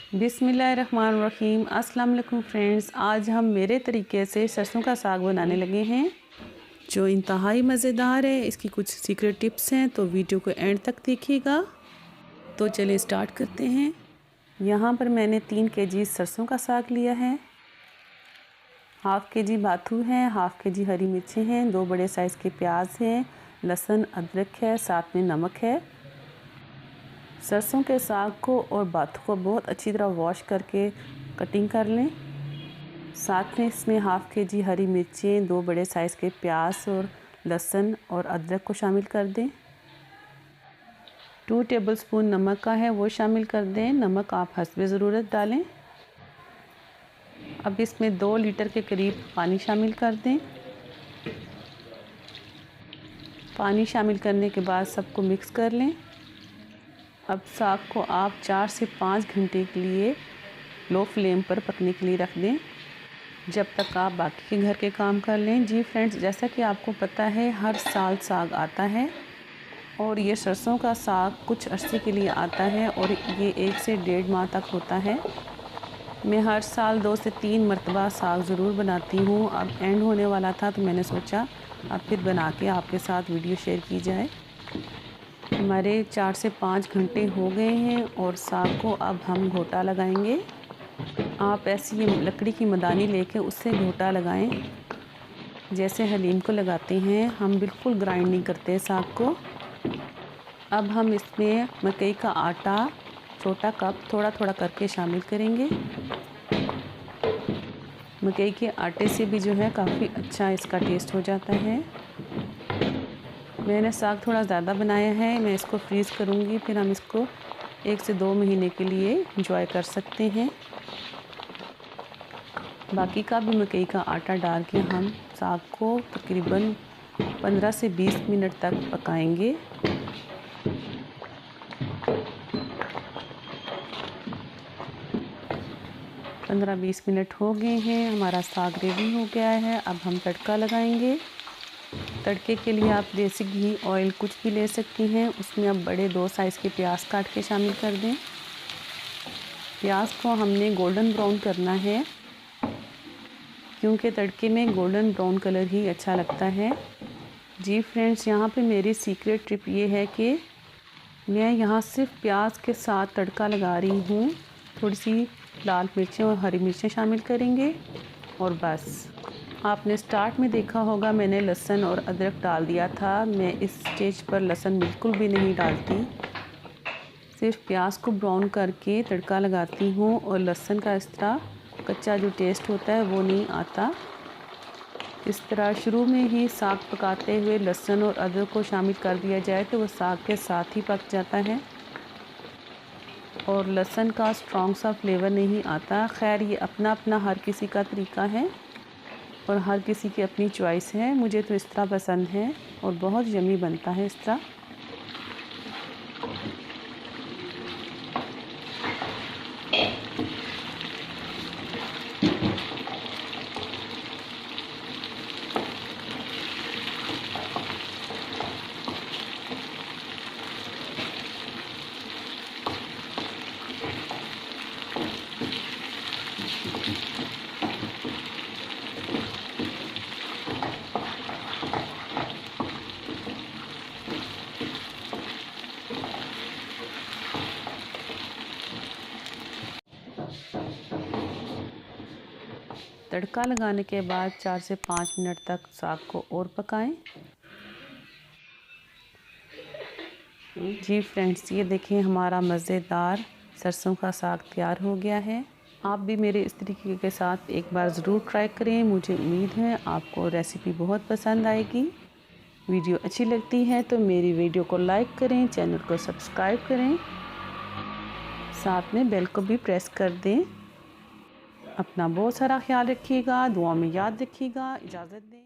बिस्मिल्लाहिर्रहमानिर्रहीम। अस्सलाम वालेकुम फ्रेंड्स, आज हम मेरे तरीके से सरसों का साग बनाने लगे हैं जो इंतहाई मज़ेदार है। इसकी कुछ सीक्रेट टिप्स हैं तो वीडियो को एंड तक देखिएगा। तो चलिए स्टार्ट करते हैं। यहाँ पर मैंने 3 केजी सरसों का साग लिया है, हाफ़ केजी बाथू है, हाफ़ केजी हरी मिर्ची हैं, 2 बड़े साइज़ के प्याज हैं, लहसुन अदरक है, साथ में नमक है। सरसों के साग को और बाथू को बहुत अच्छी तरह वॉश करके कटिंग कर लें। साथ में इसमें हाफ़ केजी हरी मिर्चें, 2 बड़े साइज़ के प्याज और लहसुन और अदरक को शामिल कर दें। 2 टेबलस्पून नमक का है वो शामिल कर दें। नमक आप हस्बे ज़रूरत डालें। अब इसमें 2 लीटर के करीब पानी शामिल कर दें। पानी शामिल करने के बाद सबको मिक्स कर लें। अब साग को आप 4 से 5 घंटे के लिए लो फ्लेम पर पकने के लिए रख दें, जब तक आप बाकी के घर के काम कर लें। जी फ्रेंड्स, जैसा कि आपको पता है हर साल साग आता है और ये सरसों का साग कुछ अरसे के लिए आता है और ये 1 से 1.5 माह तक होता है। मैं हर साल 2 से 3 मरतबा साग ज़रूर बनाती हूँ। अब एंड होने वाला था तो मैंने सोचा अब फिर बना के आपके साथ वीडियो शेयर की जाए। हमारे 4 से 5 घंटे हो गए हैं और साग को अब हम घोटा लगाएंगे। आप ऐसी लकड़ी की मदानी लेके उससे घोटा लगाएं, जैसे हलीम को लगाते हैं। हम बिल्कुल ग्राइंड नहीं करते साग को। अब हम इसमें मकई का आटा छोटा कप थोड़ा थोड़ा करके शामिल करेंगे। मकई के आटे से भी जो है काफ़ी अच्छा इसका टेस्ट हो जाता है। मैंने साग थोड़ा ज़्यादा बनाया है, मैं इसको फ्रीज़ करूँगी, फिर हम इसको 1 से 2 महीने के लिए एंजॉय कर सकते हैं। बाकी का भी मकई का आटा डाल के हम साग को तकरीबन 15 से 20 मिनट तक पकाएंगे। पंद्रह 20 मिनट हो गए हैं, हमारा साग रेडी हो गया है। अब हम तड़का लगाएंगे। तड़के के लिए आप देसी घी, ऑयल कुछ भी ले सकती हैं। उसमें अब बड़े 2 साइज़ के प्याज काट के शामिल कर दें। प्याज को हमने गोल्डन ब्राउन करना है, क्योंकि तड़के में गोल्डन ब्राउन कलर ही अच्छा लगता है। जी फ्रेंड्स, यहाँ पे मेरी सीक्रेट टिप ये है कि मैं यहाँ सिर्फ प्याज के साथ तड़का लगा रही हूँ। थोड़ी सी लाल मिर्चें और हरी मिर्चें शामिल करेंगे और बस। आपने स्टार्ट में देखा होगा मैंने लहसुन और अदरक डाल दिया था। मैं इस स्टेज पर लहसुन बिल्कुल भी नहीं डालती, सिर्फ प्याज को ब्राउन करके तड़का लगाती हूँ और लहसुन का इस तरह कच्चा जो टेस्ट होता है वो नहीं आता। इस तरह शुरू में ही साग पकाते हुए लहसुन और अदरक को शामिल कर दिया जाए तो वो साग के साथ ही पक जाता है और लहसुन का स्ट्रॉन्ग सा फ्लेवर नहीं आता। खैर, ये अपना अपना हर किसी का तरीका है और हर किसी की अपनी चॉइस है। मुझे तो इस तरह पसंद है और बहुत यम्मी बनता है इस तरह। तड़का लगाने के बाद 4 से 5 मिनट तक साग को और पकाएं। जी फ्रेंड्स, ये देखें हमारा मज़ेदार सरसों का साग तैयार हो गया है। आप भी मेरे इस तरीके के साथ एक बार ज़रूर ट्राई करें। मुझे उम्मीद है आपको रेसिपी बहुत पसंद आएगी। वीडियो अच्छी लगती है तो मेरी वीडियो को लाइक करें, चैनल को सब्सक्राइब करें, साथ में बेल को भी प्रेस कर दें। अपना बहुत सारा ख्याल रखिएगा, दुआ में याद रखिएगा। इजाज़त दें।